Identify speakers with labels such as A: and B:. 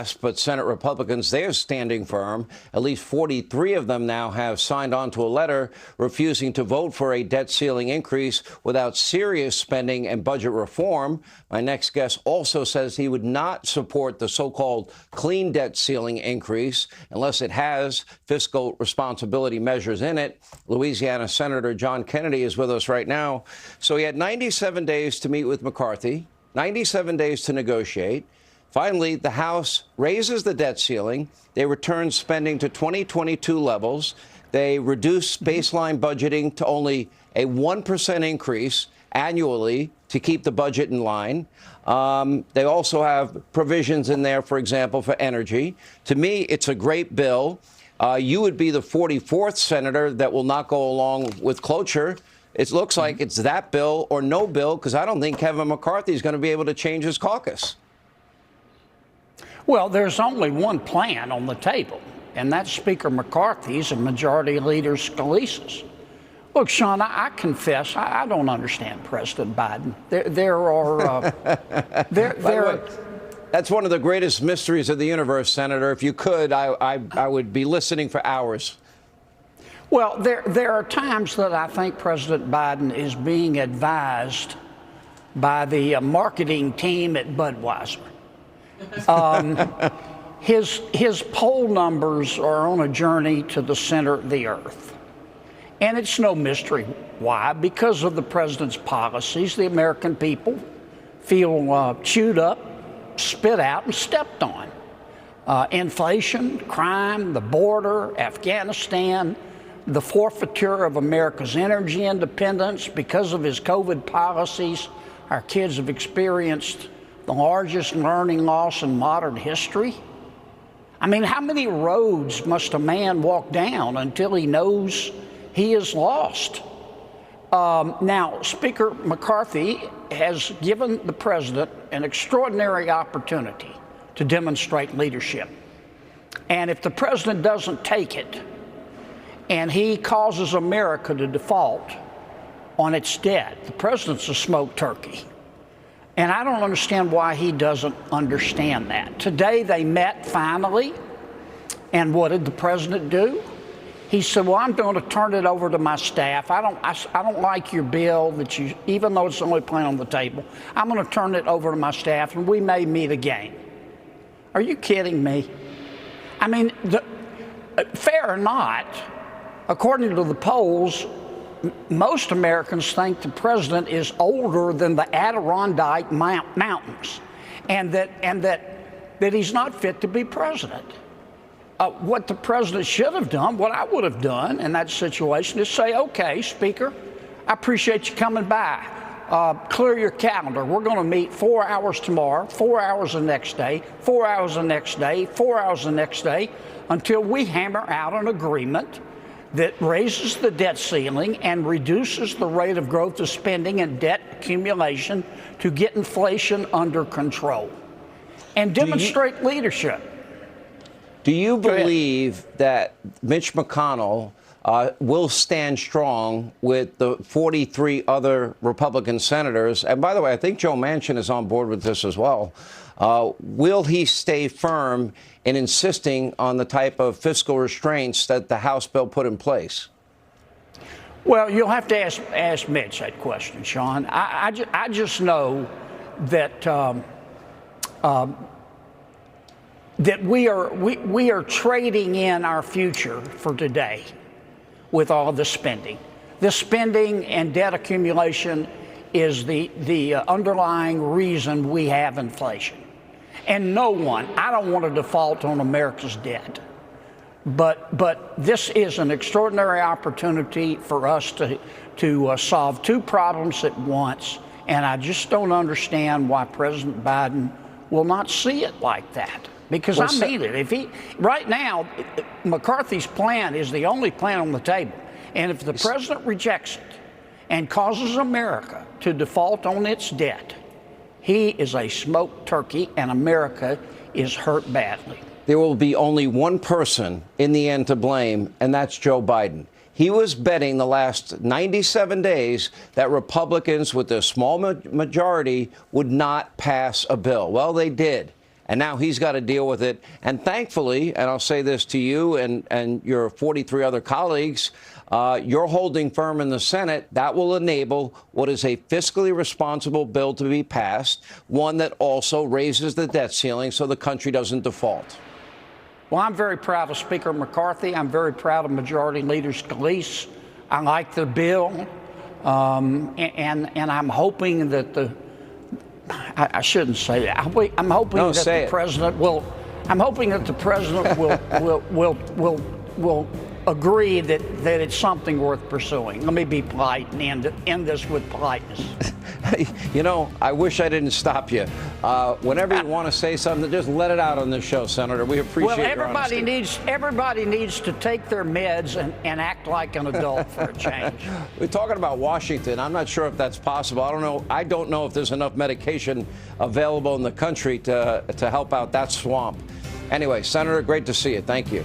A: passed, but Senate Republicans, they're standing firm. At least 43 of them now have signed on to a letter refusing to vote for a debt ceiling increase without serious spending and budget reform. My next guest also says he would not support the so-called clean debt ceiling increase unless it has fiscal responsibility measures in it. Louisiana Senator John Kennedy is with us right now. So he had 97 days to meet with McCarthy, 97 days to negotiate. Finally, the House raises the debt ceiling. They return spending to 2022 levels. They reduce baseline budgeting to only a 1% increase annually to keep the budget in line. They also have provisions in there, for example, for energy. To me, it's a great bill. You would be the 44th senator that will not go along with cloture. It looks like it's that bill or no bill, because I don't think Kevin McCarthy is going to be able to change his caucus.
B: Well, there's only one plan on the table, and that's Speaker McCarthy's and Majority Leader Scalise's. Look, Sean, I confess I don't understand President Biden.
A: That's one of the greatest mysteries of the universe, Senator. If you could, I would be listening for hours.
B: Well, there are times that I think President Biden is being advised by the marketing team at Budweiser. His poll numbers are on a journey to the center of the earth. And it's no mystery why. Because of the president's policies, the American people feel chewed up, spit out, and stepped on. Inflation, crime, the border, Afghanistan, the forfeiture of America's energy independence. Because of his COVID policies, our kids have experienced the largest learning loss in modern history. I mean, how many roads must a man walk down until he knows he is lost? Now, Speaker McCarthy has given the president an extraordinary opportunity to demonstrate leadership. And if the president doesn't take it, and he causes America to default on its debt, the president's a smoked turkey. And I don't understand why he doesn't understand that. Today they met finally, and what did the president do? He said, well, I'm going to turn it over to my staff. I don't like your bill that you, even though it's the only plan on the table, I'm going to turn it over to my staff, and we may meet again. Are you kidding me? I mean, fair or not, according to the polls, most Americans think the president is older than the Adirondack Mountains, and that he's not fit to be president. What the president should have done, what I would have done in that situation, is say, okay, Speaker, I appreciate you coming by. Clear your calendar. We're going to meet 4 hours tomorrow, 4 hours the next day, 4 hours the next day, 4 hours the next day, until we hammer out an agreement that raises the debt ceiling and reduces the rate of growth of spending and debt accumulation to get inflation under control and demonstrate leadership.
A: Do you believe that Mitch McConnell will stand strong with the 43 other Republican senators? And by the way, I think Joe Manchin is on board with this as well. Will he stay firm in insisting on the type of fiscal restraints that the House bill put in place?
B: Well, you'll have to ask Mitch that question, Sean. I just know that that we are trading in our future for today with all the spending. The spending and debt accumulation is the underlying reason we have inflation. And no one, I don't want to default on America's debt, but this is an extraordinary opportunity for us to solve two problems at once, and I just don't understand why President Biden will not see it like that. Because I mean it. Right now, McCarthy's plan is the only plan on the table, and if the president rejects it and causes America to default on its debt, he is a smoked turkey, and America is hurt badly.
A: There will be only one person in the end to blame, and that's Joe Biden. He was betting the last 97 days that Republicans with a small majority would not pass a bill. Well, they did. And now he's got to deal with it. And thankfully, and I'll say this to you and your 43 other colleagues, you're holding firm in the Senate. That will enable what is a fiscally responsible bill to be passed, one that also raises the debt ceiling so the country doesn't default.
B: Well, I'm very proud of Speaker McCarthy. I'm very proud of Majority Leader Scalise. I like the bill, and I'm hoping that I shouldn't say that. I'm hoping that the president will. I'm hoping that the president will agree that it's something worth pursuing. Let me be polite and end this with politeness.
A: You know, I wish I didn't stop you. Whenever you want to say something, just let it out on this show, Senator. We appreciate your honesty.
B: Everybody needs to take their meds and act like an adult for a change.
A: We're talking about Washington. I'm not sure if that's possible. I don't know if there's enough medication available in the country to help out that swamp. Anyway, Senator, great to see you. Thank you.